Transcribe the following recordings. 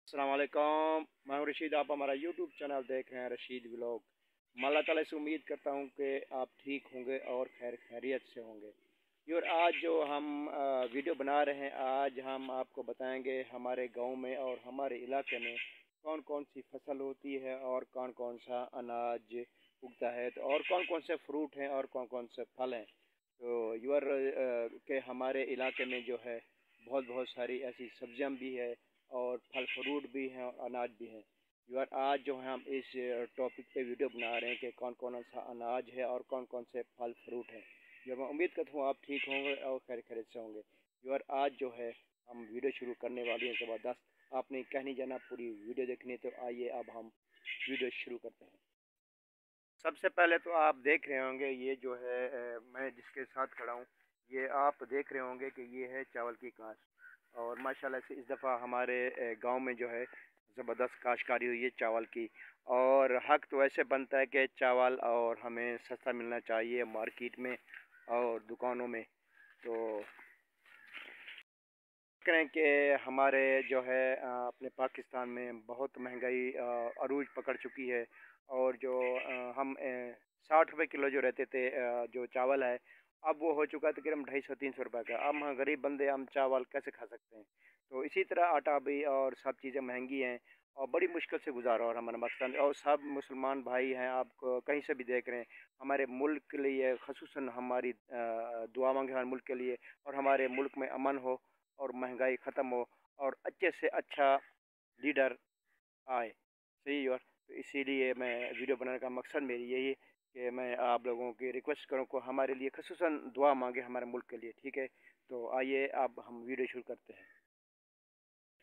अस्सलाम वालेकुम। मैं हूं रशीद। आप हमारा यूट्यूब चैनल देख रहे हैं रशीद व्लॉग। मैं अल्लाह ताला से उम्मीद करता हूं कि आप ठीक होंगे और खैर खैरियत से होंगे। और आज जो हम वीडियो बना रहे हैं, आज हम आपको बताएंगे हमारे गांव में और हमारे इलाके में कौन कौन सी फसल होती है और कौन कौन सा अनाज उगता है, तो और कौन कौन से फ्रूट हैं और कौन कौन से फल हैं। तो यूर के हमारे इलाके में जो है बहुत बहुत सारी ऐसी सब्जियां भी है और फल फ्रूट भी हैं और अनाज भी हैं। यूर आज जो है हम इस टॉपिक पे वीडियो बना रहे हैं कि कौन कौन सा अनाज है और कौन कौन से फल फ्रूट हैं। जो मैं उम्मीद करता हूँ आप ठीक होंगे और खैर खैरियत से होंगे। यूर आज जो है हम वीडियो शुरू करने वाले हैं ज़बरदस्त। आपने कहनी जाना पूरी वीडियो देखनी, तो आइए अब हम वीडियो शुरू करते हैं। सबसे पहले तो आप देख रहे होंगे ये जो है मैं जिसके साथ खड़ा हूँ, ये आप देख रहे होंगे कि ये है चावल की काश। और माशाल्लाह से इस दफ़ा हमारे गांव में जो है ज़बरदस्त काश्तकारी हुई है चावल की। और हक तो ऐसे बनता है कि चावल और हमें सस्ता मिलना चाहिए मार्केट में और दुकानों में। तो करें कि हमारे जो है अपने पाकिस्तान में बहुत महंगाई अरूज पकड़ चुकी है। और जो हम 60 रुपये किलो जो रहते थे जो चावल है, अब वो हो चुका है तकरीबन 250-300 रुपये का। अब हम गरीब बंदे हम चावल कैसे खा सकते हैं। तो इसी तरह आटा भी और सब चीज़ें महंगी हैं और बड़ी मुश्किल से गुजारा और हमारा पाकिस्तान और सब मुसलमान भाई हैं, आप कहीं से भी देख रहे हैं। हमारे मुल्क के लिए खसूसन हमारी दुआ मांगे हमारे मुल्क के लिए, और हमारे मुल्क में अमन हो और महंगाई ख़त्म हो और अच्छे से अच्छा लीडर आए। सही। और तो इसीलिए मैं वीडियो बनाने का मकसद मेरी यही है कि मैं आप लोगों की रिक्वेस्ट करूं को हमारे लिए खसूसन दुआ मांगे हमारे मुल्क के लिए। ठीक है, तो आइए अब हम वीडियो शुरू करते हैं।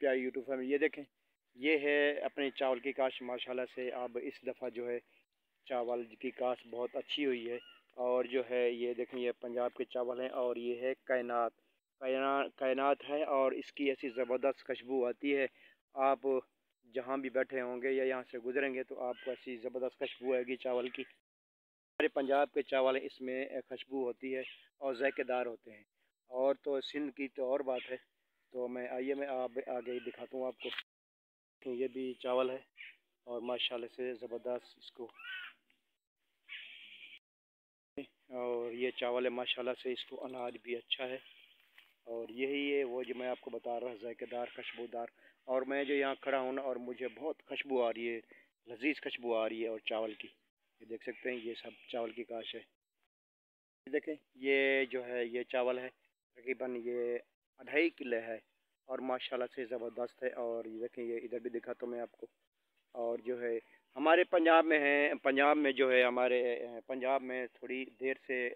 प्यारी यूट्यूब फैमिली, ये देखें, ये है अपने चावल की काश। माशाल्लाह से अब इस दफ़ा जो है चावल की काश बहुत अच्छी हुई है। और जो है ये देखें, ये पंजाब के चावल हैं और ये है कायनात। कायनात है और इसकी ऐसी ज़बरदस्त खुशबू आती है। आप जहाँ भी बैठे होंगे या यहाँ से गुजरेंगे तो आपको ऐसी ज़बरदस्त खुशबू आएगी चावल की। हमारे पंजाब के चावल इसमें खुशबू होती है और जायकेदार होते हैं। और तो सिंध की तो और बात है। तो मैं आइए मैं आप आगे दिखाता हूँ आपको कि ये भी चावल है और माशाल्लाह से ज़बरदस्त इसको। और ये चावल है माशाल्लाह से, इसको अनाज भी अच्छा है। और यही है वो जो मैं आपको बता रहा हूँ, जायकेदार खुशबूदार। और मैं जो यहाँ खड़ा हूँ ना, और मुझे बहुत खुशबू आ रही है, लजीज खुशबू आ रही है और चावल की। ये देख सकते हैं, ये सब चावल की काश है। ये देखें, ये जो है ये चावल है तकरीबन ये 2.5 किलो है और माशाल्लाह से ज़बरदस्त है। और ये देखें, ये इधर भी दिखाता हूँ मैं आपको। और जो है हमारे पंजाब में है, पंजाब में जो है हमारे पंजाब में थोड़ी देर से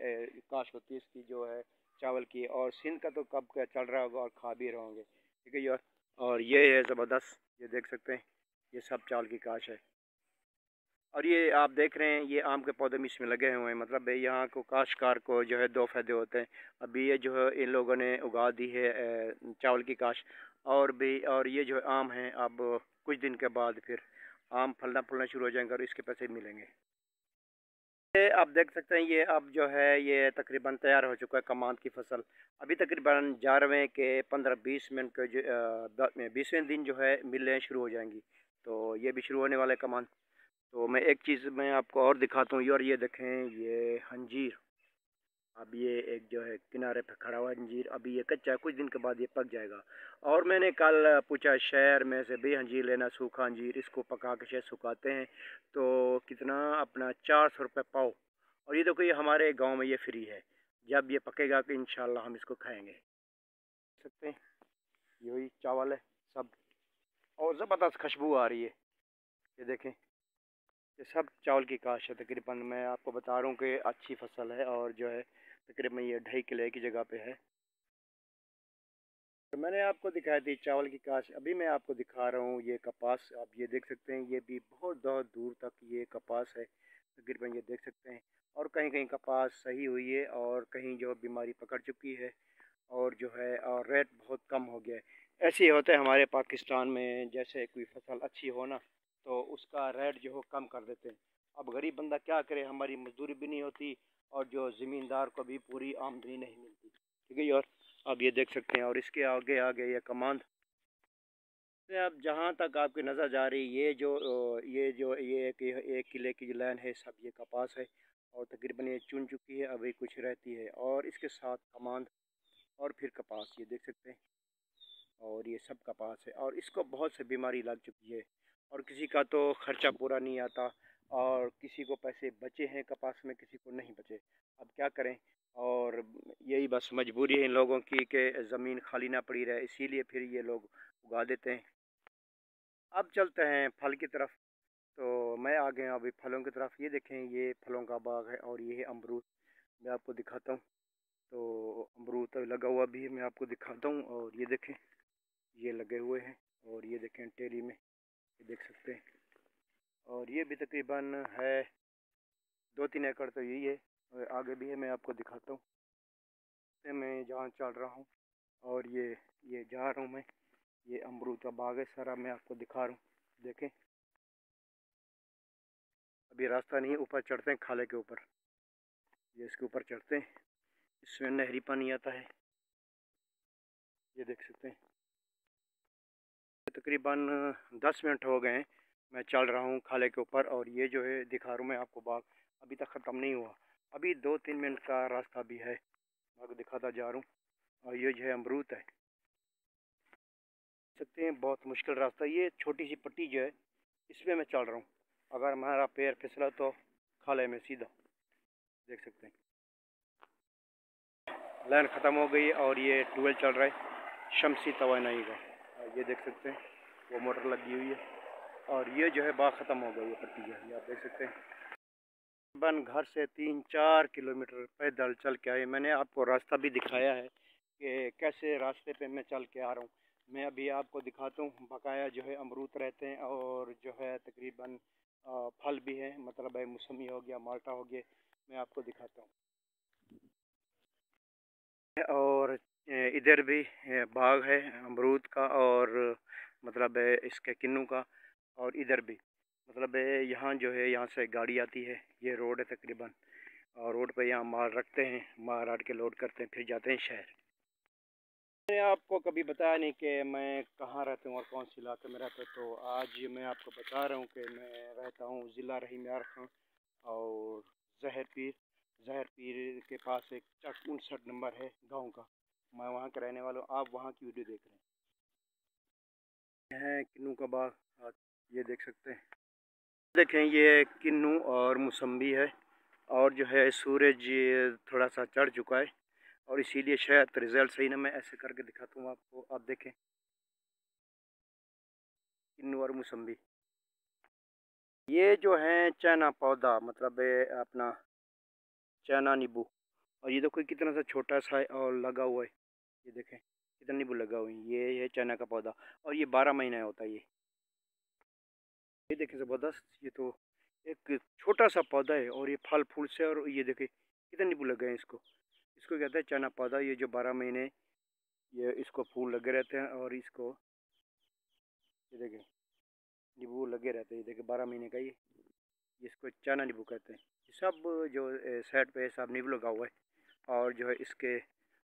काश होती है इसकी जो है चावल की। और सिंध का तो कब का चल रहा होगा और खा भी रहे होंगे। ठीक है यार। और ये है ज़बरदस्त, ये देख सकते हैं, ये सब चावल की काश है। और ये आप देख रहे हैं, ये आम के पौधे भी इसमें लगे हुए हैं। मतलब यहाँ को काश्तकार को जो है दो फायदे होते हैं। अभी ये जो है इन लोगों ने उगा दी है चावल की काश। और भी, और ये जो है आम है, अब कुछ दिन के बाद फिर आम फलना फूलना शुरू हो जाएंगे और इसके पैसे मिलेंगे। ये आप देख सकते हैं, ये अब जो है ये तकरीबन तैयार हो चुका है कमांद की फसल। अभी तकरीबन 11वें के 15-20 मिनट के 20वें दिन जो है मिलें शुरू हो जाएंगी। तो ये भी शुरू होने वाला है कमांद। तो मैं एक चीज़ मैं आपको और दिखाता हूँ। और ये देखें, ये अंजीर। अब ये एक जो है किनारे पे खड़ा हुआ अंजीर, अभी ये कच्चा है, कुछ दिन के बाद ये पक जाएगा। और मैंने कल पूछा शहर में से भी अंजीर लेना, सूखा अंजीर, इसको पका के शायद सुखाते हैं तो कितना अपना 400 रुपये पाव। और ये देखो, ये हमारे गांव में ये फ्री है। जब ये पकेगा तो इंशाल्लाह हम इसको खाएंगे। देख सकते हैं, यही चावल है सब। और ज़बरदस्त खुशबू आ रही है, ये देखें, ये सब चावल की काश है। तकरीबन मैं आपको बता रहा हूँ कि अच्छी फसल है और जो है तकरीबन ये 2.5 किलो की जगह पे है। तो मैंने आपको दिखाई थी चावल की काश, अभी मैं आपको दिखा रहा हूँ ये कपास। आप ये देख सकते हैं, ये भी बहुत बहुत दूर तक ये कपास है तकरीबन, ये देख सकते हैं। और कहीं कहीं कपास सही हुई है और कहीं जो बीमारी पकड़ चुकी है और जो है और रेट बहुत कम हो गया है। ऐसे ही होता है हमारे पाकिस्तान में, जैसे कोई फसल अच्छी हो ना तो उसका रेट जो हो कम कर देते हैं। अब गरीब बंदा क्या करे, हमारी मजदूरी भी नहीं होती और जो ज़मींदार को भी पूरी आमदनी नहीं मिलती। ठीक है। और अब ये देख सकते हैं, और इसके आगे आगे ये कमांद। तो अब जहाँ तक आपकी नज़र जा रही ये एक किले की जो लाइन है सब ये कपास है और तकरीबन ये चुन चुकी है, अभी कुछ रहती है और इसके साथ कमांद और फिर कपास ये देख सकते हैं और ये सब कपास है और इसको बहुत सी बीमारी लग चुकी है और किसी का तो ख़र्चा पूरा नहीं आता और किसी को पैसे बचे हैं कपास में, किसी को नहीं बचे। अब क्या करें और यही बस मजबूरी है इन लोगों की कि ज़मीन खाली ना पड़ी रहे, इसीलिए फिर ये लोग उगा देते हैं। अब चलते हैं फल की तरफ। तो मैं आ गया अभी फलों की तरफ। ये देखें ये फलों का बाग है और ये है अमरूद। मैं आपको दिखाता हूँ। तो अमरूद लगा हुआ भी है, मैं आपको दिखाता हूँ। और ये देखें ये लगे हुए हैं और ये देखें टेरी में ये देख सकते हैं। और ये भी तकरीबन है 2-3 एकड़ तो यही है और आगे भी है, मैं आपको दिखाता हूँ। मैं जहाँ चल रहा हूँ और ये जा रहा हूँ मैं, ये अमरूद का बाग है सारा, मैं आपको दिखा रहा हूँ। देखें अभी रास्ता नहीं है, ऊपर चढ़ते हैं खाले के ऊपर। ये इसके ऊपर चढ़ते हैं, इसमें नहरी पानी आता है, ये देख सकते हैं। तकरीबन 10 मिनट हो गए हैं मैं चल रहा हूँ खाले के ऊपर और ये जो है दिखा रहा हूँ मैं आपको बाग, अभी तक ख़त्म नहीं हुआ। अभी 2-3 मिनट का रास्ता भी है, मैं आपको दिखाता जा रहा हूँ। और ये जो है अमरूद है, देख सकते हैं बहुत मुश्किल रास्ता। ये छोटी सी पट्टी जो है इसमें मैं चल रहा हूँ, अगर हमारा पैर फिसला तो खाले में सीधा, देख सकते हैं। लाइन ख़त्म हो गई और ये ट्यूबवेल चल रहा है शमसी तवानाई का, और ये देख सकते हैं वो मोटर लगी हुई है। और ये जो है बाग ख़त्म हो गई है पट्टी जो है, ये आप देख सकते हैं। बन घर से 3-4 किलोमीटर पैदल चल के आए। मैंने आपको रास्ता भी दिखाया है कि कैसे रास्ते पे मैं चल के आ रहा हूँ। मैं अभी आपको दिखाता हूँ। बकाया जो है अमरूद रहते हैं और जो है तकरीबन फल भी हैं, मतलब है मौसमी हो गया, माल्टा हो गया, मैं आपको दिखाता हूँ। और इधर भी बाग है अमरूद का और मतलब है इसके किन्नू का। और इधर भी मतलब है यहाँ जो है यहाँ से गाड़ी आती है, ये रोड है तकरीबन, और रोड पे यहाँ माल रखते हैं, माल रख के लोड करते हैं, फिर जाते हैं शहर। मैंने आपको कभी बताया नहीं कि मैं कहाँ रहता हूँ और कौन से इलाके में रहता हूँ, तो आज मैं आपको बता रहा हूँ कि मैं रहता हूँ ज़िला रहीम यार खां और जहर पीर के पास एक चक 59 नंबर है गांव का, मैं वहाँ का रहने वाला हूँ। आप वहाँ की वीडियो देख रहे हैं किन्नू का बाग, आप ये देख सकते हैं। देखें ये किन्नू और मौसम्बी है और जो है सूरज थोड़ा सा चढ़ चुका है और इसीलिए शायद रिज़ल्ट सही ना, मैं ऐसे करके दिखाता हूँ आपको। आप देखें किन्नू और मौसम्बी, ये जो है चाइना पौधा, मतलब अपना चाइना नींबू। और ये देखो कितना सा छोटा सा है और लगा हुआ है, ये देखें कितना नींबू लगा हुआ है। ये है चाइना का पौधा और ये 12 महीने होता है। ये देखें ज़बरदस्त, ये तो एक छोटा सा पौधा है और ये फल फूल से, और ये देखें कितने नींबू लगे हैं इसको। इसको कहते हैं चाइना पौधा। ये जो 12 महीने ये इसको फूल लगे रहते हैं और इसको ये देखें नींबू लगे रहते हैं। ये देखें 12 महीने का ये, इसको चाइना नींबू कहते हैं। ये सब जो साइड पे सब नींबू लगा हुआ है और जो है इसके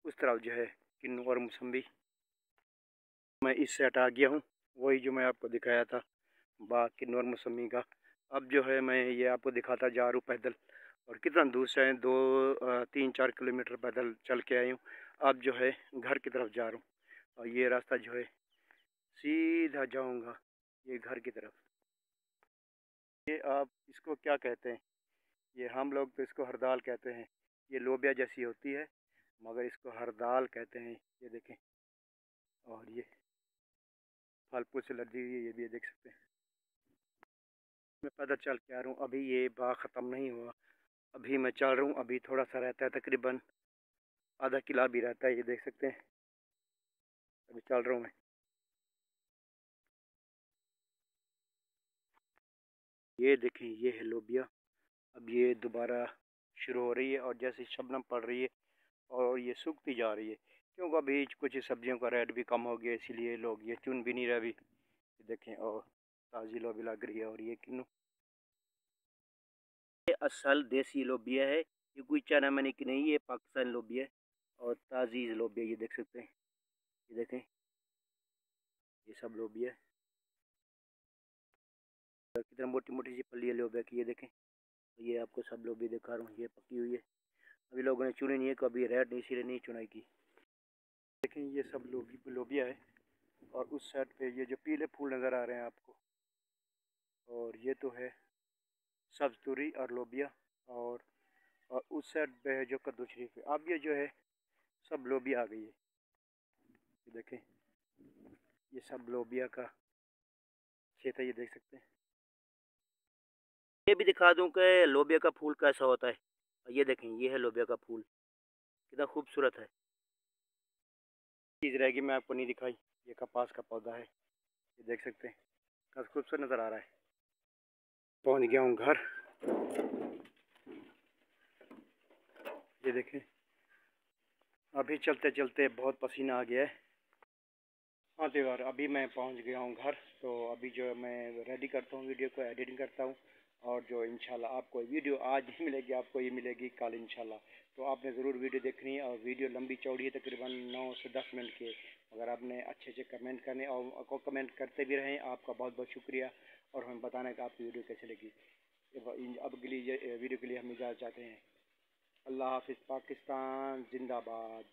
उस तरफ जो है किन्नू और मौसम्बी। मैं इस साइड आ गया हूँ, वही जो मैं आपको दिखाया था बाग किन्नू और मौसम्बी का। अब जो है मैं ये आपको दिखाता जा रहा हूँ पैदल, और कितना दूर से है, 2-3-4 किलोमीटर पैदल चल के आई हूँ। अब जो है घर की तरफ जा रहा हूँ और ये रास्ता जो है सीधा जाऊँगा ये घर की तरफ। ये आप इसको क्या कहते हैं, ये हम लोग तो इसको हरदाल कहते हैं। ये लोबिया जैसी होती है मगर इसको हरदाल कहते हैं, ये देखें। और ये फल फूल से लदी हुई है, ये भी देख सकते हैं। मैं पैदल चल के आ रहा हूँ, अभी ये बाग ख़त्म नहीं हुआ, अभी मैं चल रहा हूँ। अभी थोड़ा सा रहता है, तकरीबन आधा किला भी रहता है, ये देख सकते हैं। अभी चल रहा हूँ मैं। ये देखें ये है लोबिया, अब ये दोबारा शुरू हो रही है और जैसे शबनम पड़ रही है और ये सूखती जा रही है, क्योंकि अभी कुछ सब्जियों का रेट भी कम हो गया, इसीलिए लोग ये चुन भी नहीं रहे अभी। देखें और ताज़ी लोबी लग रही है। और ये किन्नू, ये असल देसी लोबिया है, ये कोई चाइना मैंने की नहीं, ये पाकिस्तान लोबिया है और ताज़ी लोबिया, ये देख सकते हैं। ये देखें ये सब लोबिया है। मोटी मोटी सी पल्ली है लोबिया की, ये देखें। ये आपको सब लोबिया दिखा रहा हूँ, ये पकी हुई है। अभी लोगों ने चुनी नहीं है, कभी रेड नहीं इसीलिए नहीं चुनाई की। देखें ये सब लोबिया है। और उस साइड पे ये जो पीले फूल नज़र आ रहे हैं आपको, और ये तो है सब्ज तुरी और लोबिया। और उस साइड पे है जो कद्दू शरीफ है। अब ये जो है सब लोबिया आ गई है। ये देखें ये सब लोबिया का खेत है, ये देख सकते हैं। ये भी दिखा दूं कि लोबिया का फूल कैसा होता है। ये देखें ये है लोबिया का फूल, कितना खूबसूरत है। चीज़ रहेगी मैं आपको नहीं दिखाई, ये कपास का पौधा है, ये देख सकते हैं काफ़ी खूबसूरत नज़र आ रहा है। पहुंच गया हूँ घर, ये देखें अभी चलते चलते बहुत पसीना आ गया है। हाँ त्यौहार अभी मैं पहुंच गया हूँ घर। तो अभी जो है मैं रेडी करता हूँ, वीडियो को एडिटिंग करता हूँ। और जो इंशाल्लाह आपको वीडियो आज नहीं मिलेगी, आपको ये मिलेगी कल इंशाल्लाह। तो आपने ज़रूर वीडियो देखनी है। और वीडियो लंबी चौड़ी है, तकरीबन 9 से 10 मिनट की। अगर आपने अच्छे अच्छे कमेंट करने और कमेंट करते भी रहें, आपका बहुत बहुत शुक्रिया। और हमें बताना कि आपकी वीडियो कैसे लगी। अब के लिए वीडियो के लिए हम इजाज़त चाहते हैं। अल्लाह हाफिज़। पाकिस्तान जिंदाबाद।